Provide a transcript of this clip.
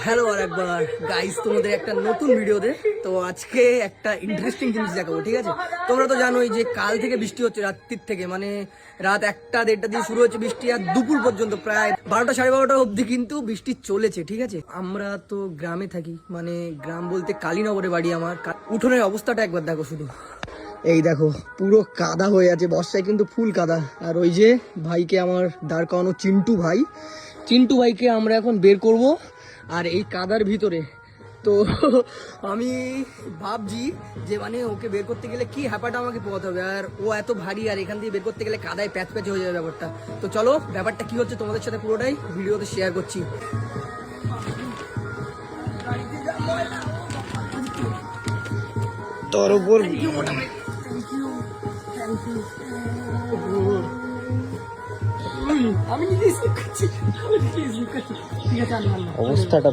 Hello আর একবার guys, তোমাদের একটা নতুন ভিডিওতে। তো আজকে একটা ইন্টারেস্টিং জিনিস দেখাবো, ঠিক আছে? তোমরা তো জানোই যে কাল থেকে বৃষ্টি হচ্ছে, রাত্রির থেকে, মানে রাত 1টা-1:30 দিয়ে শুরু হচ্ছে বৃষ্টি, আর দুপুর পর্যন্ত প্রায় 12টা-12:30 অবধি কিন্তু বৃষ্টি চলেছে, ঠিক আছে? আমরা তো গ্রামে থাকি, মানে গ্রাম বলতে কালীনগরে বাড়ি আমার। উঠোনের অবস্থাটা একবার দেখো শুধু, এই দেখো পুরো কাদা হয়ে আছে, বর্ষায় কিন্তু ফুল কাদা। আর ওই যে ভাইকে আমার দাঁড় করানো, চিন্টু ভাইকে আমরা এখন বের করব আর এই কাদার ভিতরে। তো আমি ভাবছি যে মানে ওকে বের করতে গেলে কি হ্যাপাটা আমাকে পোহাতে হবে, আর ও এত ভারী, আর এখান দিয়ে বের করতে গেলে কাদায় প্যাচ প্যাচ হয়ে যাবে ব্যাপারটা। তো চলো, ব্যাপারটা কি হচ্ছে তোমাদের সাথে পুরোটাই ভিডিওতে শেয়ার করছি। তোর উপর আমি নিজে স্লিপ করছি, ঠিক আছে? অবস্থাটা